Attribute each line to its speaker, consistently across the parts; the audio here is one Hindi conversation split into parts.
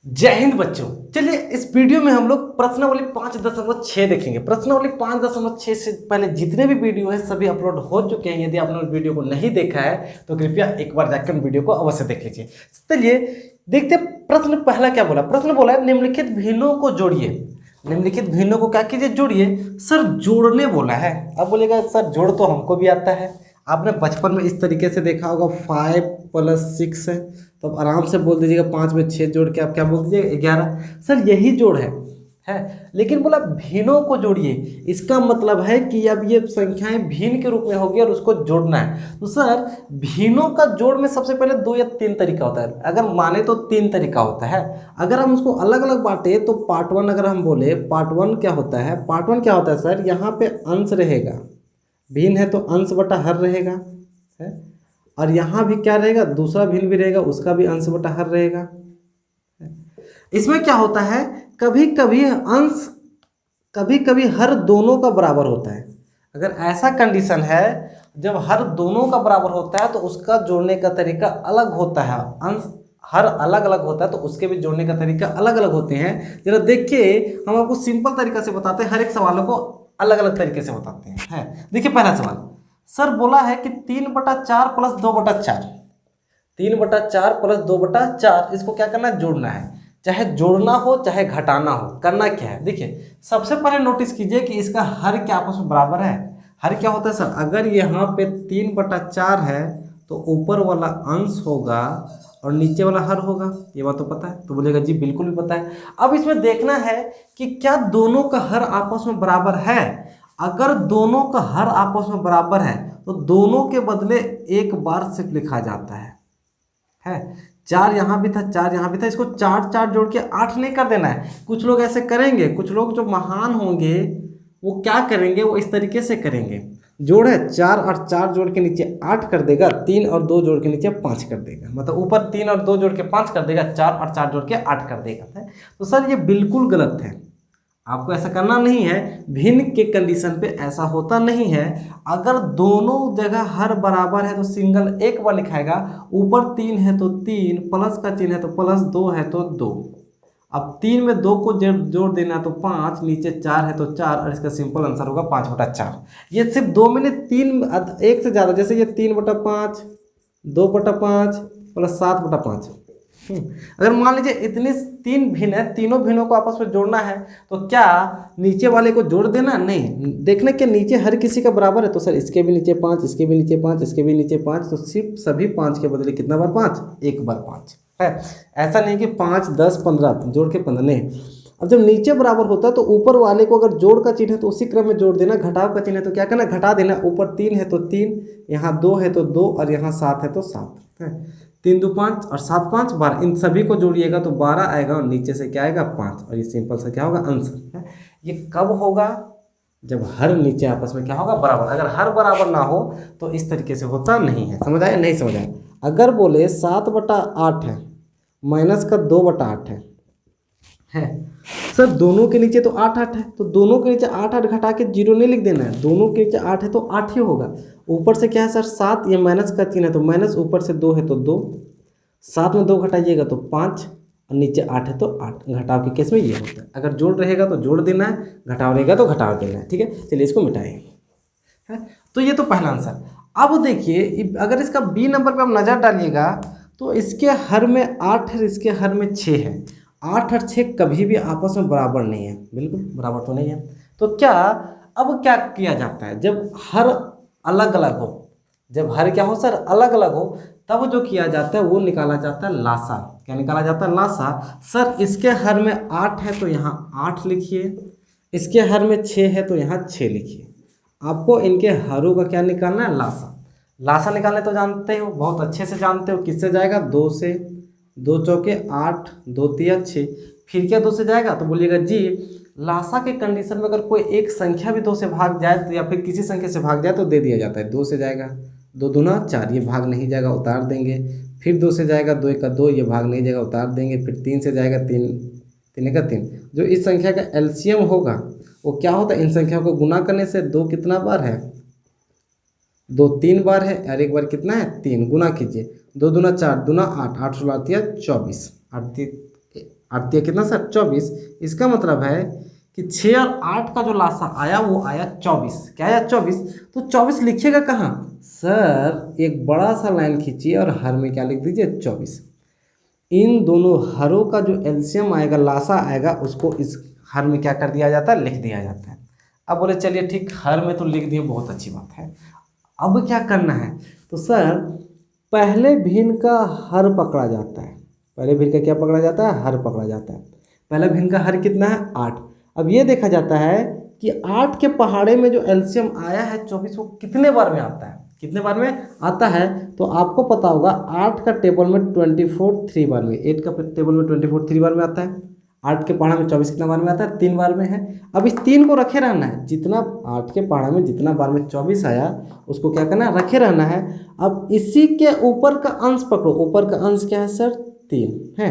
Speaker 1: जय हिंद बच्चों। चलिए इस वीडियो में हम लोग प्रश्नावली 5.6 देखेंगे। प्रश्नावली 5.6 से पहले जितने भी वीडियो है सभी अपलोड हो चुके हैं। यदि आपने उस वीडियो को नहीं देखा है तो कृपया एक बार जाकर वीडियो को अवश्य देख लीजिए। चलिए देखते हैं प्रश्न पहला क्या बोला। प्रश्न बोला है निम्नलिखित भिन्नों को जोड़िए। निम्नलिखित भिन्नों को क्या कीजिए, जोड़िए। सर जोड़ने बोला है। अब बोलेगा सर जोड़ तो हमको भी आता है, आपने बचपन में इस तरीके से देखा होगा 5 + 6 है, तो अब आराम से बोल दीजिएगा 5 में 6 जोड़ के आप क्या बोल दीजिएगा 11। सर यही जोड़ है लेकिन बोला भिन्नों को जोड़िए। इसका मतलब है कि अब ये संख्याएं भिन्न के रूप में होगी और उसको जोड़ना है। तो सर भिन्नों का जोड़ में सबसे पहले 2 या 3 तरीका होता है। अगर माने तो 3 तरीका होता है। अगर हम उसको अलग अलग बांटे तो पार्ट 1 अगर हम बोले, पार्ट 1 क्या होता है, पार्ट 1 क्या होता है सर, यहाँ पे अंश रहेगा, भिन्न है तो अंश बटा हर रहेगा है, और यहाँ भी क्या रहेगा, दूसरा भिन्न भी रहेगा, उसका भी अंश बटा हर रहेगा। इसमें क्या होता है, कभी कभी अंश कभी कभी हर दोनों का बराबर होता है। अगर ऐसा कंडीशन है जब हर दोनों का बराबर होता है तो उसका जोड़ने का तरीका अलग होता है। अंश हर अलग अलग होता है तो उसके भी जोड़ने का तरीका अलग अलग होते हैं। जरा देखिए, हम आपको सिंपल तरीका से बताते हैं, हर एक सवालों को अलग अलग तरीके से बताते हैं। देखिए पहला सवाल सर बोला है कि 3/4 + 2/4, 3/4 + 2/4, इसको क्या करना है, जोड़ना है। चाहे जोड़ना हो चाहे घटाना हो, करना क्या है, देखिए सबसे पहले नोटिस कीजिए कि इसका हर क्या आपस में बराबर है। हर क्या होता है सर, अगर यहाँ पे 3/4 है तो ऊपर वाला अंश होगा और नीचे वाला हर होगा। ये बात तो पता है, तो बोलेगा जी बिल्कुल भी पता है। अब इसमें देखना है कि क्या दोनों का हर आपस में बराबर है। अगर दोनों का हर आपस में बराबर है तो दोनों के बदले एक बार सिर्फ लिखा जाता है। 4 यहाँ भी था, 4 यहाँ भी था, इसको 4 4 जोड़ के 8 नहीं कर देना है। कुछ लोग ऐसे करेंगे, कुछ लोग जो महान होंगे वो क्या करेंगे, वो इस तरीके से करेंगे। जोड़ है 4 और 4 जोड़ के नीचे 8 कर देगा, 3 और 2 जोड़ के नीचे 5 कर देगा, मतलब ऊपर 3 और 2 जोड़ के 5 कर देगा, 4 और 4 जोड़ के 8 कर देगा। तो सर ये बिल्कुल गलत है, आपको ऐसा करना नहीं है। भिन्न के कंडीशन पे ऐसा होता नहीं है। अगर दोनों जगह हर बराबर है तो सिंगल एक बार लिखाएगा, ऊपर 3 है तो 3, प्लस का चिन्ह है तो प्लस, 2 है तो 2। अब 3 में 2 को जोड़ देना तो 5, नीचे 4 है तो 4, और इसका सिंपल आंसर होगा 5/4। ये सिर्फ 2 में 3, एक से ज़्यादा, जैसे ये 3/5, 2/5 + 7/5। अगर मान लीजिए इतने 3 भिन्न है, तीनों भिन्नों को आपस में जोड़ना है तो क्या नीचे वाले को जोड़ देना, नहीं, देखने के नीचे हर किसी का बराबर है तो सर इसके भी नीचे 5, इसके भी नीचे 5, इसके भी नीचे 5, तो सिर्फ सभी 5 के बदले कितना बार 5, एक बार 5 है। ऐसा नहीं कि 5 10 15 जोड़ के 15 नहीं। अब जब नीचे बराबर होता है तो ऊपर वाले को अगर जोड़ का चिन्ह है तो उसी क्रम में जोड़ देना, घटाव का चिन्ह है तो क्या करना, घटा देना। ऊपर 3 है तो 3, यहाँ 2 है तो 2, और यहाँ 7 है तो 7 है। 3 2 5 और 7 5 12, इन सभी को जोड़िएगा तो 12 आएगा और नीचे से क्या आएगा 5, और ये सिंपल सा क्या होगा, आंसर है। ये कब होगा, जब हर नीचे आपस में क्या होगा, बराबर। अगर हर बराबर ना हो तो इस तरीके से होता नहीं है। समझ आया, नहीं समझ आया। अगर बोले 7/8 है माइनस का 2/8 है सर, दोनों के नीचे तो 8 8 है, तो दोनों के नीचे 8 8 घटा के 0 नहीं लिख देना है। दोनों के नीचे 8 है तो 8 ही होगा। ऊपर से क्या है सर 7, ये माइनस का चिन्ह है तो माइनस, ऊपर से 2 है तो 2, 7 में 2 घटाइएगा तो 5, और नीचे 8 है तो 8। घटाव के केस में ये होता है। अगर जोड़ रहेगा तो जोड़ देना है, घटाव रहेगा तो घटाव देना है। ठीक है, चलिए इसको मिटाएं। है तो ये तो पहला आंसर। अब देखिए अगर इसका बी नंबर पे आप नज़र डालिएगा तो इसके हर में 8 है, इसके हर में 6 है। 8 और 6 कभी भी आपस में बराबर नहीं है, बिल्कुल बराबर तो नहीं है। तो क्या अब क्या किया जाता है, जब हर अलग अलग हो, जब हर क्या हो सर, अलग अलग हो, तब जो किया जाता है वो निकाला जाता है लासा। क्या निकाला जाता है, लासा। सर इसके हर में 8 है तो यहाँ 8 लिखिए, इसके हर में 6 है तो यहाँ 6 लिखिए। आपको इनके हरों का क्या निकालना है, लासा। लासा निकालने तो जानते हो, बहुत अच्छे से जानते हो। किससे जाएगा, 2 से, 2 चौके 8, 2 तिया 6, फिर क्या 2 से जाएगा, तो बोलिएगा जी लासा के कंडीशन में अगर कोई एक संख्या भी 2 से भाग जाए तो, या फिर किसी संख्या से भाग जाए तो दे दिया जाता है। 2 से जाएगा 2 दूना 4, ये भाग नहीं जाएगा, उतार देंगे। फिर 2 से जाएगा 2 1 2, ये भाग नहीं जाएगा, उतार देंगे। फिर 3 से जाएगा 3 3 1 3। जो इस संख्या का एलसीएम होगा वो क्या होता है, इन संख्याओं को गुना करने से 2 कितना बार है, 2 3 बार है, और एक बार कितना है 3, गुना कीजिए। 2 दूना 4, दूना 8, 8 16 24, 8 8 तिया कितना सर 24। इसका मतलब है कि 6 और 8 का जो लासा आया वो आया 24। क्या आया 24। तो 24 लिखिएगा कहाँ सर, एक बड़ा सा लाइन खींचिए और हर में क्या लिख दीजिए 24। इन दोनों हरों का जो एलसीएम आएगा, लासा आएगा, उसको इस हर में क्या कर दिया जाता है, लिख दिया जाता है। अब बोले चलिए ठीक, हर में तो लिख दिए, बहुत अच्छी बात है। अब क्या करना है, तो सर पहले भिन्न का हर पकड़ा जाता है। पहले भिन्न का क्या पकड़ा जाता है, हर पकड़ा जाता है। पहला भिन्न का हर कितना है 8। अब ये देखा जाता है कि 8 के पहाड़े में जो एलसीएम आया है 24, वो कितने बार में आता है, कितने बार में आता है। तो आपको पता होगा 8 का टेबल में 24 3 बार में, 8 का टेबल में 24 3 बार में आता है। 8 के पहाड़ा में 24 कितना बार में आता है, 3 बार में है। अब इस 3 को रखे रहना है, जितना 8 के पहाड़ा में जितना बार में 24 आया उसको क्या करना है, रखे रहना है। अब इसी के ऊपर का अंश पकड़ो, ऊपर का अंश क्या है सर 3 है,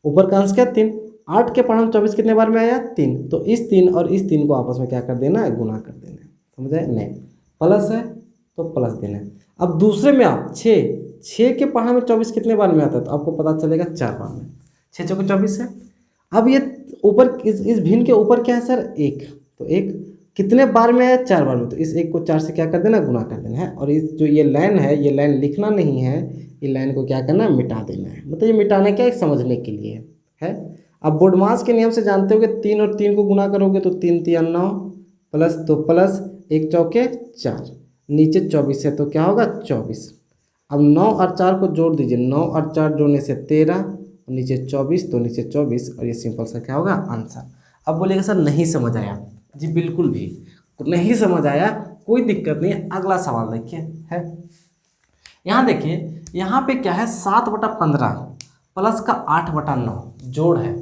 Speaker 1: ऊपर का अंश क्या 3। 8 के पहाड़ा में 24 कितने बार में आया 3, तो इस 3 और इस 3 को आपस में क्या कर देना है, गुना कर देना है। समझे नहीं, प्लस है तो प्लस देना है। अब दूसरे में आप 6 के पहाड़ा में 24 कितने बार में आता है, तो आपको पता चलेगा 4 बार में, 6 चौके 24 है। अब ये ऊपर इस भिन्न के ऊपर क्या है सर 1, तो 1 कितने बार में है, 4 बार में, तो इस 1 को 4 से क्या कर देना, गुना कर देना है। और इस जो ये लाइन है, ये लाइन लिखना नहीं है, ये लाइन को क्या करना है, मिटा देना है। मतलब ये मिटाने क्या है, समझने के लिए है। अब बोर्डमास के नियम से जानते हो कि 3 और 3 को गुना करोगे तो 3 तिया 9 प्लस, तो प्लस 1 चौके 4, नीचे 24 है तो क्या होगा 24। अब 9 और 4 को जोड़ दीजिए, 9 और 4 जोड़ने से 13, नीचे 24 तो नीचे 24, और ये सिंपल सा क्या होगा आंसर। अब बोलिएगा सर नहीं समझ आया, जी बिल्कुल भी नहीं समझ आया, कोई दिक्कत नहीं है। अगला सवाल देखिए है, यहाँ देखिए, यहाँ पे क्या है 7/15 प्लस का 8/9 जोड़ है।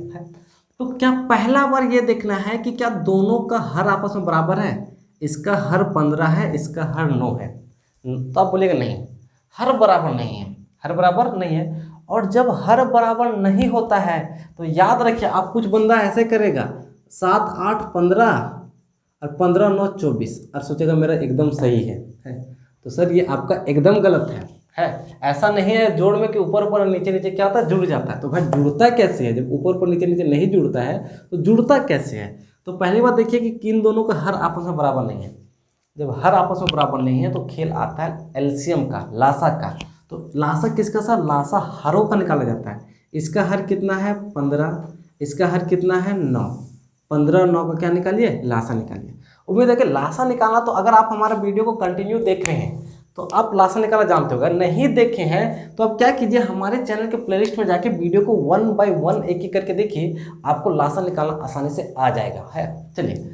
Speaker 1: तो क्या पहला बार ये देखना है कि क्या दोनों का हर आपस में बराबर है। इसका हर 15 है, इसका हर 9 है, तो आप बोलेगा नहीं, हर बराबर नहीं है, हर बराबर नहीं है। और जब हर बराबर नहीं होता है तो याद रखिए, आप कुछ बंदा ऐसे करेगा 7 8 15 और 15 9 24 और सोचेगा मेरा एकदम सही है। तो सर ये आपका एकदम गलत है। ऐसा नहीं है जोड़ में कि ऊपर ऊपर और नीचे नीचे क्या होता है, जुड़ जाता है। तो भाई जुड़ता कैसे है, जब ऊपर ऊपर नीचे नीचे नहीं जुड़ता है तो जुड़ता कैसे है। तो पहली बात देखिए कि इन दोनों का हर आपस में बराबर नहीं है। जब हर आपस में बराबर नहीं है तो खेल आता है एलसीएम का, लासा का। तो लासा किसका सर, लासा हरों का निकाला जाता है। इसका हर कितना है 15, इसका हर कितना है 9, 15 और 9 का क्या निकालिए, लासा निकालिए। उम्मीद है कि लासा निकालना, तो अगर आप हमारा वीडियो को कंटिन्यू देख रहे हैं तो आप लासा निकालना जानते होगा। नहीं देखे हैं तो आप क्या कीजिए, हमारे चैनल के प्लेलिस्ट में जाके वीडियो को 1 बाय 1 एक एक करके देखिए, आपको लासा निकालना आसानी से आ जाएगा है। चलिए,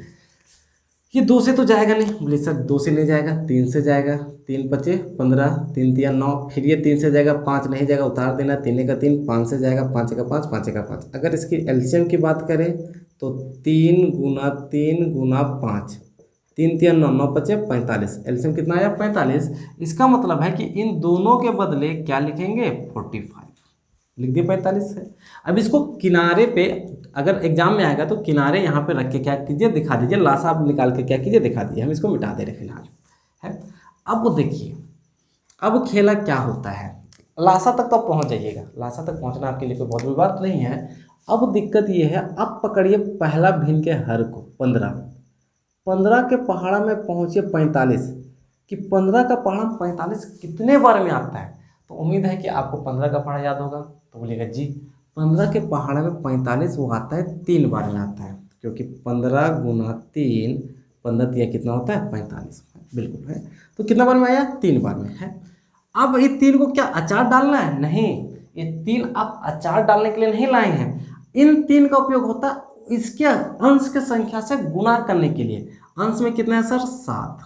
Speaker 1: ये 2 से तो जाएगा नहीं, बोले सर 2 से नहीं जाएगा, 3 से जाएगा, 3 5 15, 3 तिया 9, फिर ये 3 से जाएगा, 5 नहीं जाएगा, उतार देना, 3 का 3, 5 से जाएगा, 5 का 5, 5 का 5। अगर इसकी एलसीएम की बात करें तो 3 गुना 3 गुना 5, 3 तिया 9, 9 5 45, एलसीएम कितना आया 45। इसका मतलब है कि इन दोनों के बदले क्या लिखेंगे 45, लिख दिए 45 है। अब इसको किनारे पे, अगर एग्जाम में आएगा तो किनारे यहाँ पे रख के क्या कीजिए, दिखा दीजिए, लासा आप निकाल के क्या कीजिए, दिखा दीजिए। हम इसको मिटा दे रहे फिलहाल है। अब देखिए, अब खेला क्या होता है, लासा तक तो पहुँच जाइएगा, लासा तक पहुँचना आपके लिए कोई बहुत बड़ी बात नहीं है। अब दिक्कत ये है, अब पकड़िए पहला भिन्न के हर को 15 के पहाड़ा में पहुँचिए 45, कि 15 का पहाड़ा 45 कितने बार में आता है। तो उम्मीद है कि आपको 15 का पहाड़ा याद होगा। तो बोलिएगा जी 15 के पहाड़ा में 45 वो आता है 3 बार में आता है, क्योंकि 15 गुना 3, 15 तिया कितना होता है 45, बिल्कुल है। तो कितना बार में आया 3 बार में है। अब ये 3 को क्या अचार डालना है, नहीं, ये 3 आप अचार डालने के लिए नहीं लाए हैं। इन 3 का उपयोग होता है इसके अंश के संख्या से गुणा करने के लिए। अंश में कितना है सर 7,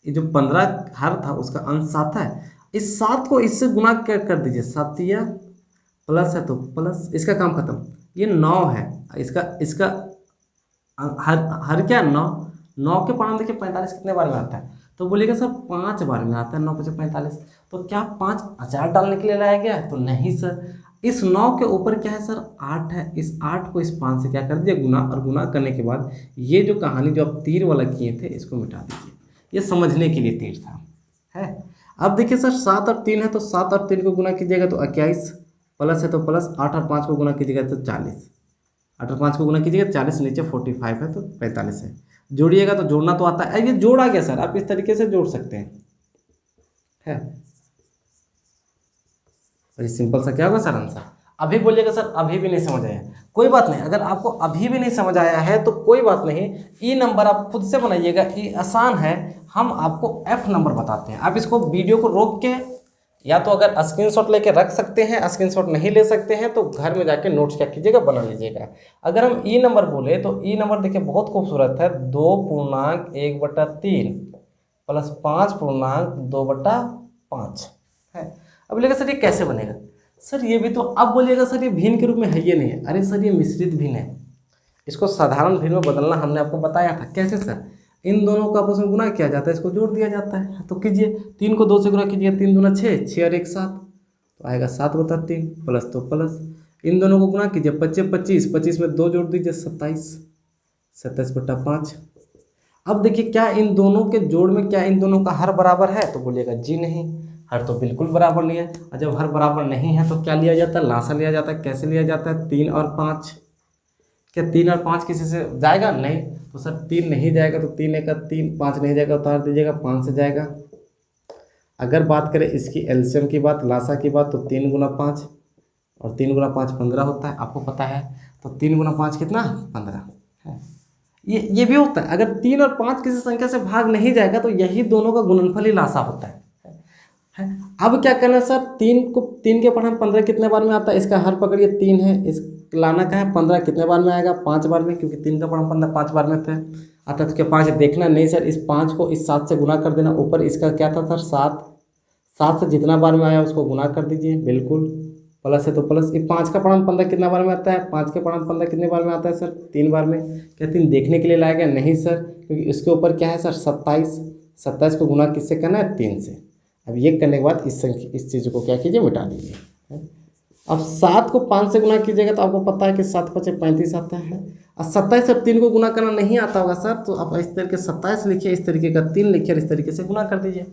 Speaker 1: ये जो 15 हर था उसका अंश 7 है, इस 7 को इससे गुणा कर दीजिए, 7 तिया प्लस है तो प्लस, इसका काम खत्म। ये 9 है, इसका हर क्या 9 के पहाड़ा में देखिए 45 कितने बार में आता है। तो बोलिएगा सर 5 बार में आता है, 9 5 45। तो क्या 5 अचार डालने के लिए लाया गया है, तो नहीं सर। इस 9 के ऊपर क्या है सर 8 है, इस 8 को इस 5 से क्या कर दीजिए गुना, और गुना करने के बाद ये जो कहानी जो आप तीर वाला किए थे इसको मिटा दीजिए। ये समझने के लिए तीर था है। अब देखिए सर 7 और 3 है, तो 7 और 3 को गुना कीजिएगा तो 21, प्लस है तो प्लस, 8 और 5 को गुना कीजिएगा तो 40, 8 और 5 को गुना कीजिएगा 40, नीचे 45 है तो 45 है। जोड़िएगा तो जोड़ना तो आता है, ये जोड़ आ गया सर, आप इस तरीके से जोड़ सकते हैं है। और ये सिंपल सा क्या होगा सर आंसर। अभी बोलिएगा सर अभी भी नहीं समझ आया, कोई बात नहीं, अगर आपको अभी भी नहीं समझ आया है तो कोई बात नहीं, ई नंबर आप खुद से बनाइएगा, ई आसान है, हम आपको एफ नंबर बताते हैं। आप इसको वीडियो को रोक के या तो अगर स्क्रीनशॉट लेके रख सकते हैं, स्क्रीनशॉट नहीं ले सकते हैं तो घर में जाके नोट्स क्या कीजिएगा, बना लीजिएगा। अगर हम ई नंबर बोले तो ई नंबर देखिए बहुत खूबसूरत है, 2.1/3 प्लस 5.2/5 है। अब बोलेगा सर ये कैसे बनेगा, सर ये भी तो, अब बोलिएगा सर ये भिन्न के रूप में है, ये नहीं है, अरे सर ये मिश्रित भिन्न है, इसको साधारण भिन्न में बदलना हमने आपको बताया था। कैसे सर, इन दोनों को आपस में गुना किया जाता है, इसको जोड़ दिया जाता है। तो कीजिए, 3 को 2 से गुना कीजिए, 3 दूना 6, 6 और 1 7, तो आएगा 7/3 प्लस तो प्लस, इन दोनों को गुना कीजिए, 25 25, 25 में 2 जोड़ दीजिए 27, 27/5। अब देखिए क्या इन दोनों के जोड़ में क्या इन दोनों का हर बराबर है, तो बोलिएगा जी नहीं, हर तो बिल्कुल बराबर नहीं है। और जब हर बराबर नहीं है तो क्या लिया जाता है, लासा लिया जाता है। कैसे लिया जाता है, 3 और 5, क्या 3 और 5 किसी से जाएगा, नहीं, तो सर 3 नहीं जाएगा तो 3 1 3, 5 नहीं जाएगा उतार दीजिएगा, 5 से जाएगा। अगर बात करें इसकी एलसीएम की बात, लासा की बात, तो 3 गुना 5 और 3 गुना 5 15 होता है, आपको पता है। तो 3 गुना 5 कितना, 15 है। ये भी होता है, अगर 3 और 5 किसी संख्या से भाग नहीं जाएगा तो यही दोनों का गुणनफल ही लासा होता है। अब क्या करना है सर, 3 के पढ़ा 15 कितने बार में आता है, इसका हर पकड़िए 3 है, इस लाना का है 15 कितने बार में आएगा, 5 बार में, क्योंकि 3 का पढ़ा 15 5 बार में थे। आता तो क्या 5 देखना नहीं सर, इस 5 को इस 7 से गुना कर देना, ऊपर इसका क्या था सर 7 से जितना बार में आया उसको गुना कर दीजिए, बिल्कुल प्लस है तो प्लस। ये 5 का पढ़ा 15 कितना बार में आता है, 5 के पढ़ा 15 कितने बार में आता है सर, 3 बार में। क्या 3 देखने के लिए लाया गया, नहीं सर, क्योंकि इसके ऊपर क्या है सर 27 को गुना किससे करना है, 3 से। अब ये करने के बाद इस चीज़ को क्या कीजिए, मिटा दीजिए। अब 7 को 5 से गुना कीजिएगा तो आपको पता है कि 7 5 35 आता है। और 27 से 3 को गुना करना नहीं आता होगा सर, तो आप इस तरीके 27 लिखिए, इस तरीके का 3 लिखिए और इस तरीके से गुना कर दीजिए।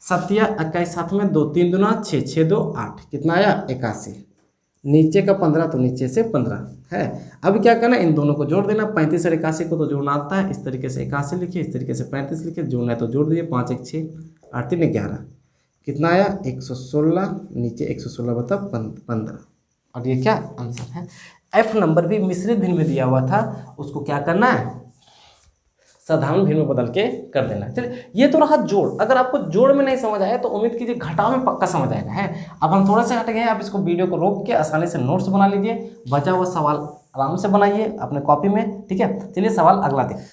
Speaker 1: 7 21 7 में 2 3 दूना 6 6 2 8, कितना आया 81, नीचे का 15 तो नीचे से 15 है। अब क्या करना, इन दोनों को जोड़ देना, 35 और 81 को तो जोड़ना आता है, इस तरीके से 81 लिखिए, इस तरीके से 35 लिखिए, जोड़ना है तो जोड़ दीजिए, 5 1 6 8 3 11, कितना आया 116, नीचे 116/15, और ये क्या आंसर है। एफ नंबर भी मिश्रित भिन्न में दिया हुआ था, उसको क्या करना है, साधारण भिन्न में बदल के कर देना। चलिए ये तो रहा जोड़, अगर आपको जोड़ में नहीं समझ आया तो उम्मीद कीजिए घटाव में पक्का समझ आएगा है। अब हम थोड़ा सा हट गए, आप इसको वीडियो को रोक के आसानी से नोट्स बना लीजिए, बचा हुआ सवाल आराम से बनाइए अपने कॉपी में, ठीक है। चलिए सवाल अगला देखिए।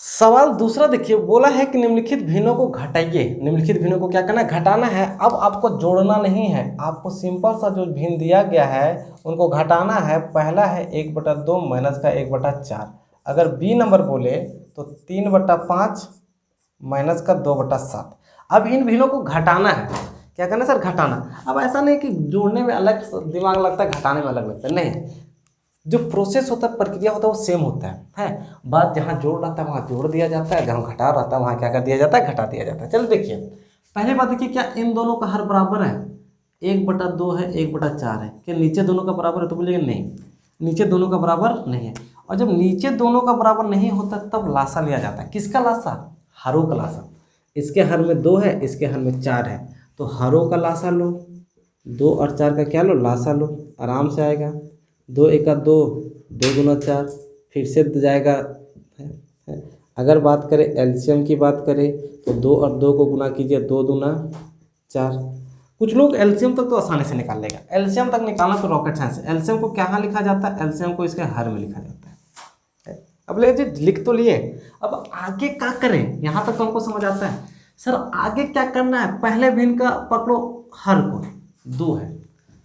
Speaker 1: सवाल दूसरा देखिए, बोला है कि निम्नलिखित भिन्नों को घटाइए। निम्नलिखित भिन्नों को क्या करना है, घटाना है। अब आपको जोड़ना नहीं है, आपको सिंपल सा जो भिन्न दिया गया है उनको घटाना है। पहला है 1/2 माइनस का 1/4। अगर बी नंबर बोले तो 3/5 माइनस का 2/7। अब इन भिन्नों को घटाना है, क्या करना है सर, घटाना। अब ऐसा नहीं कि जोड़ने में अलग दिमाग लगता है, घटाने में अलग लगता है, नहीं, जो प्रोसेस होता है, प्रक्रिया होता है, वो सेम होता है। बात जहाँ जोड़ रहता है वहाँ जोड़ दिया जाता है, जहाँ घटा रहता है वहाँ क्या कर दिया जाता है, घटा दिया जाता है। चलो देखिए, पहले बात देखिए, क्या इन दोनों का हर बराबर है, 1/2 है 1/4 है, क्या नीचे दोनों का बराबर है, तो बोलिएगा नहीं, नीचे दोनों का बराबर नहीं है। और जब नीचे दोनों का बराबर नहीं होता तब लासा लिया जाता है। किसका लासा, हरों का लासा। इसके हर में 2 है, इसके हर में 4 है, तो हरों का लासा लो, 2 और 4 का क्या लो, लासा लो, आराम से आएगा। 2 1 2, 2 गुना 4, फिर से जाएगा। अगर बात करें एलसीएम की बात करें तो 2 और 2 को गुना कीजिए, 2 दूना 4। कुछ लोग एलसीएम तक तो आसानी से निकाल लेगा, एलसीएम तक निकालना तो रॉकेट साइंस है। एलसीएम को क्या लिखा जाता है, एलसीएम को इसके हर में लिखा जाता है। अब ले जी लिख तो लिए, अब आगे क्या करें, यहाँ तक तो हमको समझ आता है। सर आगे क्या करना है, पहले भिन्न का पकड़ो हर को, 2 है,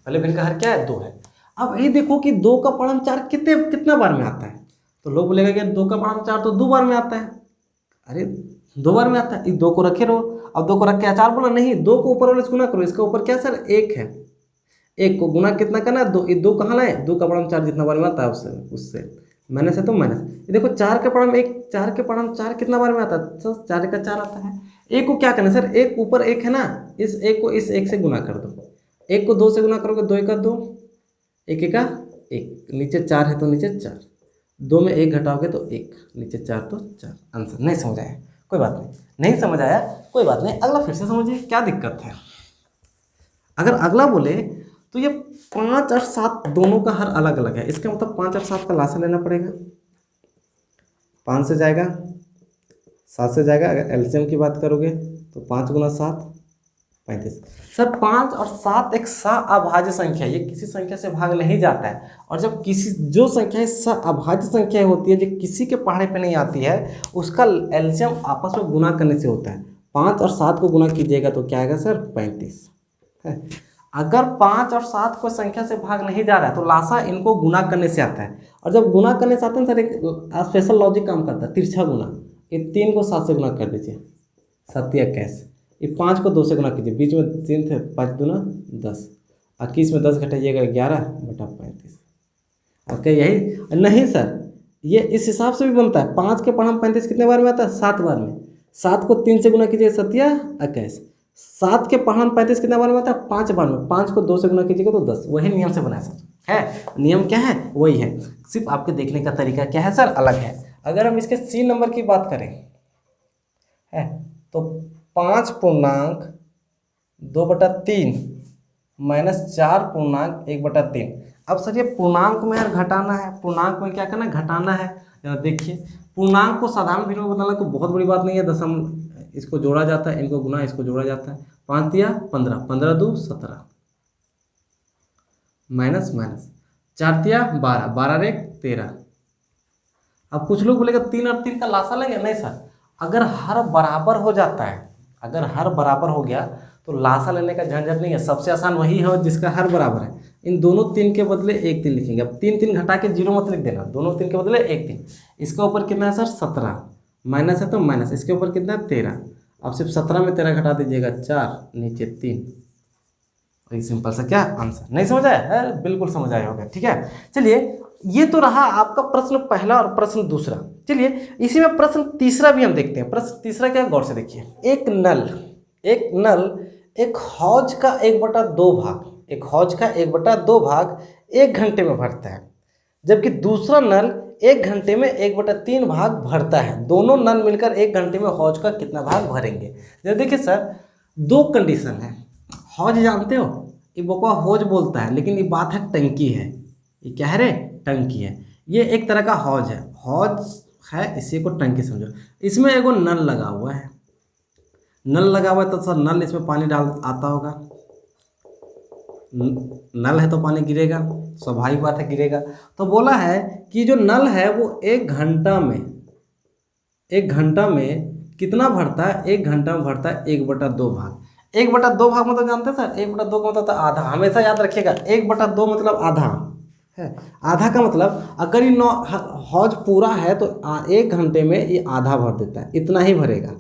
Speaker 1: पहले भिन्न का हर क्या है, 2 है। अब ये देखो कि 2 का पढ़म 4 कितना बार में आता है, तो लोग बोलेगा कि 2 का पढ़म 4 तो 2 बार में आता है। अरे 2 बार में आता है, 2 को रखे रहो। अब 2 को रख के 4 बोला, नहीं, 2 को ऊपर वाले से गुना करो, इसका ऊपर क्या सर 1 है, 1 को गुना कितना करना है, 2, 2 कहाँ लाए, 2 का पढ़म 4 जितना बार में आता है उससे माइनस है तो माइनस। ये देखो 4 के पढ़म 1, 4 के पढ़म 4 कितना बार में आता है, सर 4 का 4 आता है। 1 को क्या करना है सर, 1 ऊपर 1 है ना, इस 1 को इस 1 से गुना कर दो, 1 को 2 से गुना करोगे, 2 1 2, 1 1 1, नीचे 4 है तो नीचे 4, 2 में 1 घटाओगे तो 1, नीचे 4 तो 4। आंसर नहीं समझ आया कोई बात नहीं, नहीं समझ आया कोई बात नहीं, अगला फिर से समझिए क्या दिक्कत है। अगर अगला बोले तो ये 5 और 7 दोनों का हर अलग अलग है, इसका मतलब 5 और 7 का लासा लेना पड़ेगा। 5 से जाएगा, 7 से जाएगा, अगर एलसीएम की बात करोगे तो 5 गुना 7 35। सर 5 और 7 एक सअभाज्य संख्या है, ये किसी संख्या से भाग नहीं जाता है, और जब किसी जो संख्या सअभाज्य संख्या होती है जो किसी के पहाड़े पे नहीं आती है उसका एलसीएम आपस में गुना करने से होता है। 5 और 7 को गुना कीजिएगा तो क्या आएगा सर 35 है। अगर 5 और 7 को संख्या से भाग नहीं जा रहा है तो लासा इनको गुना करने से आता है, और जब गुना करने से आता है सर एक स्पेशल लॉजिक काम करता है, तिरछा गुना। ये 3 को 7 से गुना कर दीजिए, 7 या 21, ये 5 को 2 से गुना कीजिए, बीच में 3 थे, 5 दूना 10, 21 में 10 घटाइएगा 11/35। और क्या यही नहीं सर, ये इस हिसाब से भी बनता है। 5 के पढ़ा 35 कितने बार में आता है 7 बार में, 7 को 3 से गुना कीजिए 7 या 21, 7 के पढ़ा 35 कितने बार में आता है 5 बार में, 5 को 2 से गुना कीजिएगा तो 10। वही नियम से बनाया सर है, नियम क्या है वही है, सिर्फ आपके देखने का तरीका क्या है सर अलग है। अगर हम इसके सी नंबर की बात करें है तो 5.2/3 माइनस 4.1/3। अब सर ये पूर्णांक में यार घटाना है, पूर्णांक में क्या करना है घटाना है। जरा देखिए पूर्णांक को साधारण भी में बताना तो बहुत बड़ी बात नहीं है, दशम इसको जोड़ा जाता है, इनको गुना इसको जोड़ा जाता है। 5 या 15, 15 2 17 माइनस माइनस 4 या 12, 12 एक 13। अब कुछ लोग बोलेगा 3 और 3 का लासा लेंगे, नहीं सर, अगर हर बराबर हो जाता है, अगर हर बराबर हो गया तो लासा लेने का झंझट नहीं है। सबसे आसान वही है जिसका हर बराबर है। इन दोनों 3 के बदले 1 3 लिखेंगे। अब 3 3 घटा के 0 मत लिख देना, दोनों 3 के बदले 1 3। इसके ऊपर कितना है सर 17, माइनस है तो माइनस, इसके ऊपर कितना है 13। अब सिर्फ 17 में 13 घटा दीजिएगा 4, नीचे 3। वही सिंपल सा क्या आंसर। नहीं समझ आया है? बिल्कुल समझ आया होगा। ठीक है, चलिए ये तो रहा आपका प्रश्न पहला और प्रश्न दूसरा। चलिए इसी में प्रश्न तीसरा भी हम देखते हैं। प्रश्न तीसरा क्या है गौर से देखिए। एक नल एक हौज का 1/2 भाग, एक हौज का 1/2 भाग 1 घंटे में भरता है, जबकि दूसरा नल 1 घंटे में 1/3 भाग भरता है। दोनों नल मिलकर 1 घंटे में हौज का कितना भाग भरेंगे। जब देखिए सर दो कंडीशन है। हौज जानते हो, ये बकवा हौज बोलता है लेकिन ये बात है टंकी है। ये क्या है रे टंकी है। ये एक तरह का हौज है, हौज है, इसी को टंकी समझो। इसमें एगो नल लगा हुआ है, नल लगा हुआ है तो सर नल इसमें पानी डाल आता होगा, नल है तो पानी गिरेगा, स्वाभाविक बात है गिरेगा। तो बोला है कि जो नल है वो 1 घंटा में कितना भरता है, 1 घंटा में भरता है 1/2 भाग। 1/2 भाग मतलब जानते हैं सर, 1/2 का मतलब आधा। हमेशा याद रखिएगा 1/2 मतलब आधा है। आधा का मतलब अगर ये हौज पूरा है तो 1 घंटे में ये आधा भर देता है, इतना ही भरेगा,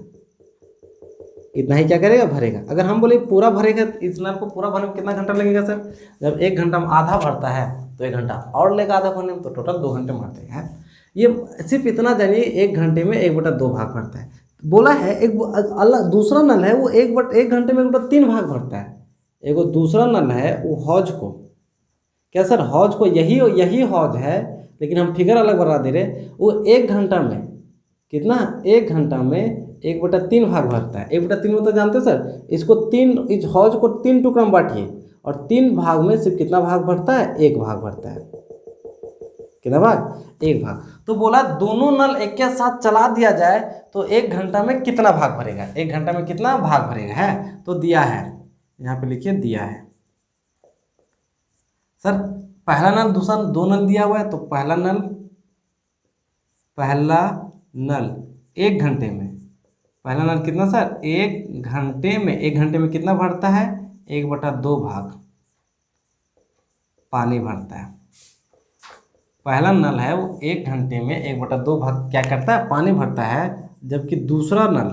Speaker 1: इतना ही क्या करेगा भरेगा। अगर हम बोले पूरा भरेगा, इस नल को पूरा भरने में कितना घंटा लगेगा सर। जब 1 घंटा में आधा भरता है तो 1 घंटा और लेगा आधा भरने में, तो टोटल 2 घंटे में भरते हैं। ये सिर्फ इतना जानिए 1 घंटे में 1/2 भाग भरता है। बोला है एक अलग दूसरा नल है वो 1 घंटे में 1/3 भाग भरता है। एगो दूसरा नल है वो हौज को, क्या सर हौज को, यही हौज है लेकिन हम फिगर अलग बता दे रहे। वो 1 घंटा में कितना, 1 घंटा में 1/3 भाग भरता है। 1/3 मतलब जानते हैं सर, इसको 3, इस हौज को 3 टुकड़ा में बांटिए और 3 भाग में सिर्फ कितना भाग भरता है, 1 भाग भरता है। कितना भाग, 1 भाग। तो बोला दोनों नल एक के साथ चला दिया जाए तो 1 घंटा में कितना भाग भरेगा, 1 घंटा में कितना भाग भरेगा है। तो दिया है, यहाँ पे लिखिए दिया है सर। पहला नल दूसरा, 2 नल दिया हुआ है तो पहला नल 1 घंटे में, पहला नल कितना सर 1 घंटे में कितना भरता है, 1/2 भाग पानी भरता है। पहला नल है वो 1 घंटे में 1/2 भाग क्या करता है, पानी भरता है। जबकि दूसरा नल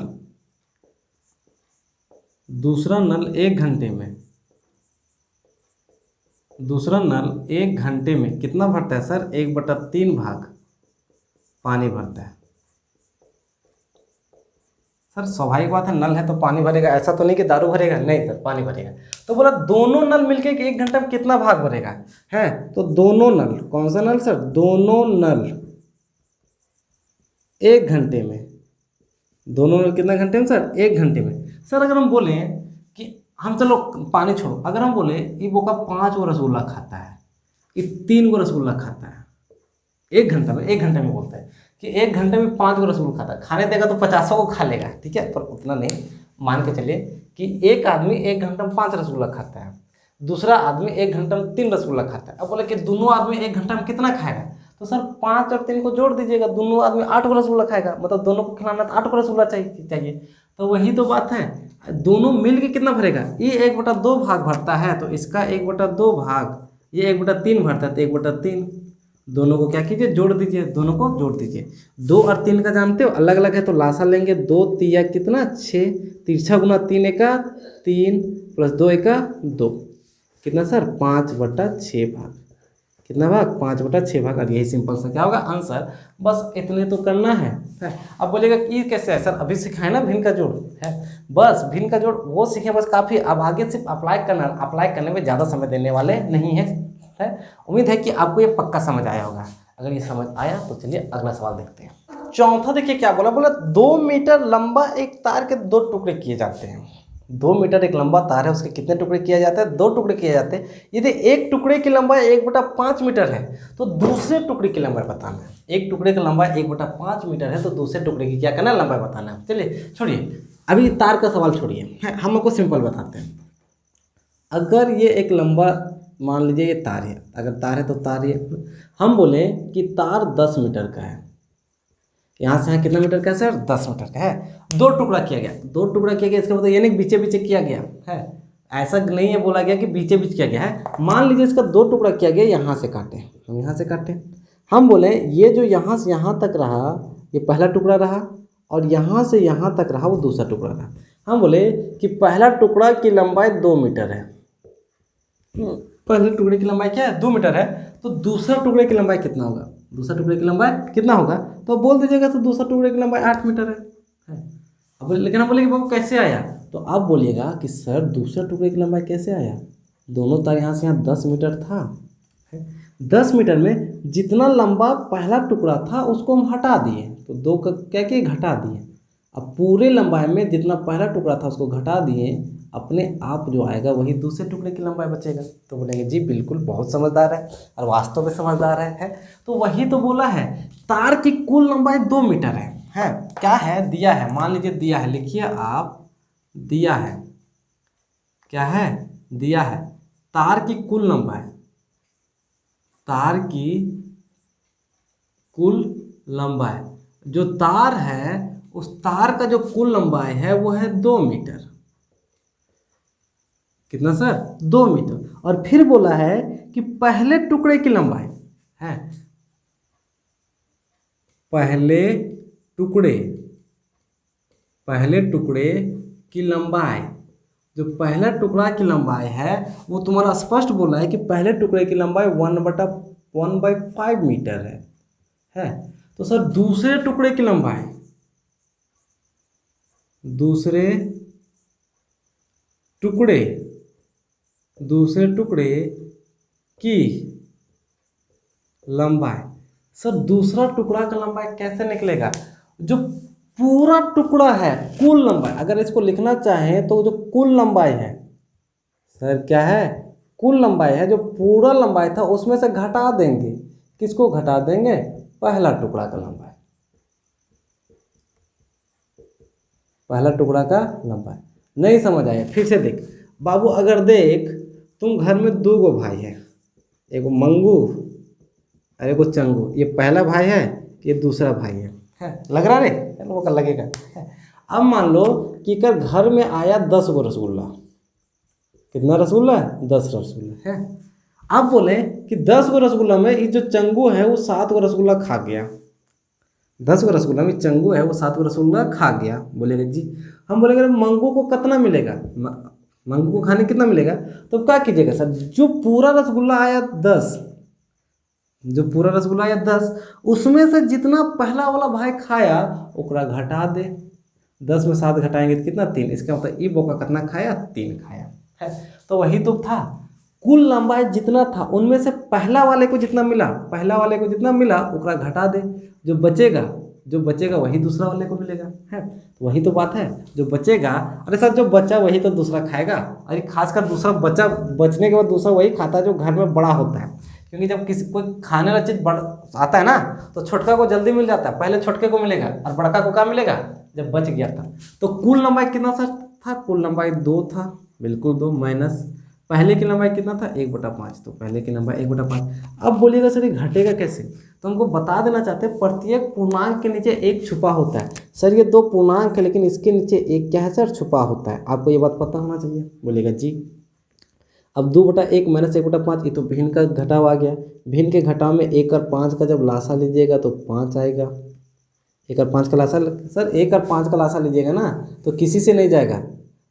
Speaker 1: 1 घंटे में कितना भरता है सर, 1/3 भाग पानी भरता है। सर स्वाभाविक बात है, नल है तो पानी भरेगा, ऐसा तो नहीं कि दारू भरेगा, नहीं सर पानी भरेगा। तो बोला दोनों नल मिलके कि 1 घंटे में कितना भाग भरेगा है, तो दोनों नल, कौन सा नल सर, दोनों नल 1 घंटे में, दोनों नल कितना घंटे में सर, 1 घंटे में। सर अगर हम बोले कि हम, चलो पानी छोड़ो, अगर हम बोले ये बोका 5 गो रसगुल्ला खाता है, ये 3 गो रसगुल्ला खाता है 1 घंटा में, 1 घंटे में बोलता है कि 1 घंटे में 5 गो रसगुल्ला खाता है, खाने देगा तो 50 को खा लेगा, ठीक है, पर उतना नहीं, मान के चलिए कि एक आदमी 1 घंटे में 5 रसगुल्ला खाता है, दूसरा आदमी 1 घंटे में 3 रसगुल्ला खाता है। अब बोले कि दोनों आदमी 1 घंटे में कितना खाएगा, तो सर 5 और 3 को जोड़ दीजिएगा, दोनों आदमी 8 गो रसगुल्ला खाएगा, मतलब दोनों को खिलाना तो 8 गो रसगुल्ला चाहिए। तो वही तो बात है, दोनों मिल के कितना भरेगा, ये 1/2 भाग भरता है, तो इसका 1/2 भाग, ये 1/3 भरता है, तो 1/3, दोनों को क्या कीजिए, जोड़ दीजिए, दोनों को जोड़ दीजिए। 2 और 3 का जानते हो अलग अलग है, तो लासा लेंगे, 2 तिया कितना 6, तिरछा गुना 3 एका 3 प्लस 2 एका 2, कितना सर 5/6 भाग, कितना भाग 5/6 भाग। अब यही सिंपल सा क्या होगा आंसर, बस इतने तो करना है। अब बोलेगा कि ये कैसे है सर, अभी सिखाए ना भिन्न का जोड़ है, बस भिन्न का जोड़ वो सीखे बस काफ़ी, अब आगे सिर्फ अप्लाई करना, अप्लाई करने में ज़्यादा समय देने वाले नहीं है। उम्मीद है कि आपको ये पक्का समझ आया होगा। अगर ये समझ आया तो चलिए अगला सवाल देखते हैं। चौथा देखिए क्या बोला, बोला 2 मीटर लंबा एक तार के 2 टुकड़े किए जाते हैं। 2 मीटर एक लंबा तार है, उसके कितने टुकड़े किया जाता है, 2 टुकड़े किए जाते हैं। यदि एक टुकड़े की लंबाई 1/5 मीटर है तो दूसरे टुकड़े की लंबाई बताना है। एक टुकड़े की लंबाई 1/5 मीटर है तो दूसरे टुकड़े की क्या करना है, लंबाई बताना है। चलिए छोड़िए, अभी तार का सवाल छोड़िए, हम आपको सिंपल बताते हैं। अगर ये एक लंबा, मान लीजिए ये तार है, अगर तार है तो तार है, हम बोले कि तार 10 मीटर का है, यहाँ से यहाँ कितना मीटर का है सर, 10 मीटर का है। 2 टुकड़ा किया गया, 2 टुकड़ा किया गया, इसका मतलब यानी बीचे बीचे किया गया है, ऐसा नहीं है बोला गया कि बीचे बीच किया गया है। मान लीजिए इसका 2 टुकड़ा किया गया, यहाँ से काटे, हम यहाँ से काटे, हम बोले ये जो यहाँ से यहाँ तक रहा ये पहला टुकड़ा रहा, और यहाँ से यहाँ तक रहा वो दूसरा टुकड़ा रहा। हम बोले कि पहला टुकड़ा की लंबाई 2 मीटर है, पहले टुकड़े की लंबाई क्या है, 2 मीटर है, तो दूसरा टुकड़े की लंबाई कितना होगा, दूसरा टुकड़े की लंबाई कितना होगा, तो बोल दीजिएगा तो दूसरा टुकड़े की लंबाई 8 मीटर है। अब लेकिन हम बोलेंगे बाबू कैसे आया, तो आप बोलिएगा कि सर दूसरा टुकड़े की लंबाई कैसे आया, दोनों तार यहाँ से यहाँ 10 मीटर था, 10 मीटर में जितना लंबा पहला टुकड़ा था उसको हम हटा दिए, तो 2 का क्या किए, घटा दिए। अब पूरे लंबाई में जितना पहला टुकड़ा था उसको घटा दिए, अपने आप जो आएगा वही दूसरे टुकड़े की लंबाई बचेगा। तो बोलेंगे जी बिल्कुल बहुत समझदार है, और वास्तव में समझदार है। तो वही तो बोला है, तार की कुल लंबाई 2 मीटर है, क्या है, दिया है, मान लीजिए दिया है, लिखिए आप, दिया है, क्या है, दिया है, तार की कुल लंबाई, तार की कुल लंबाई, जो तार है उस तार का जो कुल लंबाई है वो है 2 मीटर, कितना सर, 2 मीटर। और फिर बोला है कि पहले टुकड़े की लंबाई है, पहले टुकड़े की लंबाई, जो पहला टुकड़ा की लंबाई है वो तुम्हारा स्पष्ट बोला है कि पहले टुकड़े की लंबाई 1/5 मीटर है। तो सर दूसरे टुकड़े की लंबाई, दूसरे टुकड़े की लंबाई, सर दूसरा टुकड़ा का लंबाई कैसे निकलेगा, जो पूरा टुकड़ा है कुल लंबाई, अगर इसको लिखना चाहें तो जो कुल लंबाई है सर, क्या है, कुल लंबाई है, जो पूरा लंबाई था उसमें से घटा देंगे, किसको घटा देंगे, पहला टुकड़ा का लंबाई, पहला टुकड़ा का लंबाई। नहीं समझ आया, फिर से देख बाबू, अगर देख तुम घर में 2 गो भाई है, एगो मंगू और एगो चंगू, ये पहला भाई है, ये दूसरा भाई है, लग रहा रे, वो का लगेगा। अब मान लो कि कर घर में आया 10 गो रसगुल्ला, कितना रसगुल्ला, 10 रसगुल्ला है। अब बोले कि 10 गो रसगुल्ला में ये जो चंगू है वो 7 गो रसगुल्ला खा गया, 10 गो रसगुल्ला में चंगू है वो 7 गो रसगुल्ला खा गया। बोलेगा जी, हम बोलेंगे मंगू को कितना मिलेगा, मंगू को खाने कितना मिलेगा, तो क्या कीजिएगा सर, जो पूरा रसगुल्ला आया 10, जो पूरा रसगुल्ला आया 10, उसमें से जितना पहला वाला भाई खाया ओकरा घटा दे, 10 में 7 घटाएंगे तो कितना 3, इसका मतलब ई बौका कितना खाया 3 खाया है। तो वही तो था, कुल लंबाई जितना था उनमें से पहला वाले को जितना मिला ओकरा घटा दे, जो बचेगा वही दूसरा वाले को मिलेगा है। तो वही तो बात है, जो बचेगा, अरे सर जो बचा वही तो दूसरा खाएगा। अरे खासकर दूसरा बचने के बाद दूसरा वही खाता है जो घर में बड़ा होता है, क्योंकि जब किसी कोई खाने वाला चीज़ बड़ा आता है ना तो छोटका को जल्दी मिल जाता है, पहले छोटके को मिलेगा और बड़का को क्या मिलेगा जब बच गया था। तो कुल लंबाई कितना सर था, कुल लंबाई 2 था, बिल्कुल 2 माइनस पहले की लंबाई कितना था 1/5, तो पहले की लंबाई 1/5। अब बोलिएगा सर ये घटेगा कैसे, तो हमको बता देना चाहते हैं प्रत्येक पूर्णांक के नीचे एक छुपा होता है। सर ये 2 पूर्णांक है लेकिन इसके नीचे एक क्या है सर छुपा होता है, आपको ये बात पता होना चाहिए। बोलेगा जी। अब 2/1 माइनस 1/5 ये तो भिन्न का घटाव आ गया, भिन्न के घटाव में 1 और 5 का जब लासा लीजिएगा तो 5 आएगा। 1 और 5 का लासा, सर 1 और 5 का लासा लीजिएगा ना तो किसी से नहीं जाएगा,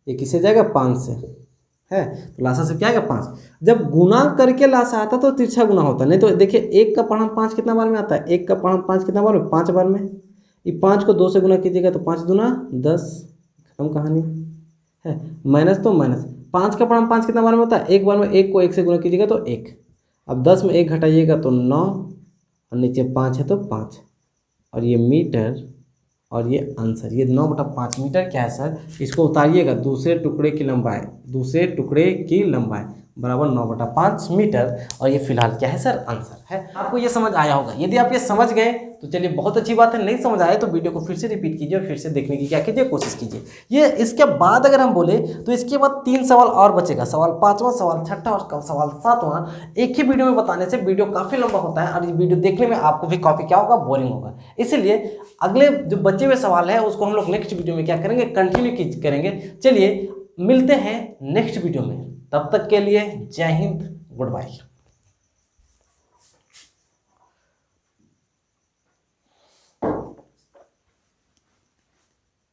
Speaker 1: ये किससे जाएगा 5 से है, तो लासा से क्या आएगा 5। जब गुना करके लासा आता तो तिरछा गुना होता, नहीं तो देखिए 1 का पढ़म 5 कितना बार में आता है, 1 का पढ़म 5 कितना बार में 5 बार में। ये 5 को 2 से गुना कीजिएगा तो 5 दूना 10, खत्म कहानी है। माइनस तो माइनस 5 का पढ़म 5 कितना बार में होता है, एक बार में, 1 को 1 से गुना कीजिएगा तो 1। अब 10 में 1 घटाइएगा तो 9 और नीचे 5 है तो 5, और ये मीटर और ये आंसर, ये 9/5 मीटर क्या है सर, इसको उतारिएगा दूसरे टुकड़े की लंबाई बराबर 9/5 मीटर, और ये फिलहाल क्या है सर आंसर है। आपको ये समझ आया होगा, यदि आप ये समझ गए तो चलिए बहुत अच्छी बात है, नहीं समझ आए तो वीडियो को फिर से रिपीट कीजिए और फिर से देखने की क्या कीजिए कोशिश कीजिए। ये इसके बाद अगर हम बोले तो इसके बाद 3 सवाल और बचेगा, सवाल 5वां, सवाल 6ठा और सवाल 7वां। एक ही वीडियो में बताने से वीडियो काफ़ी लंबा होता है और ये वीडियो देखने में आपको भी काफ़ी क्या होगा बोरिंग होगा, इसलिए अगले जो बचे हुए सवाल है उसको हम लोग नेक्स्ट वीडियो में क्या करेंगे कंटिन्यू करेंगे। चलिए मिलते हैं नेक्स्ट वीडियो में, तब तक के लिए जय हिंद, गुड बाय।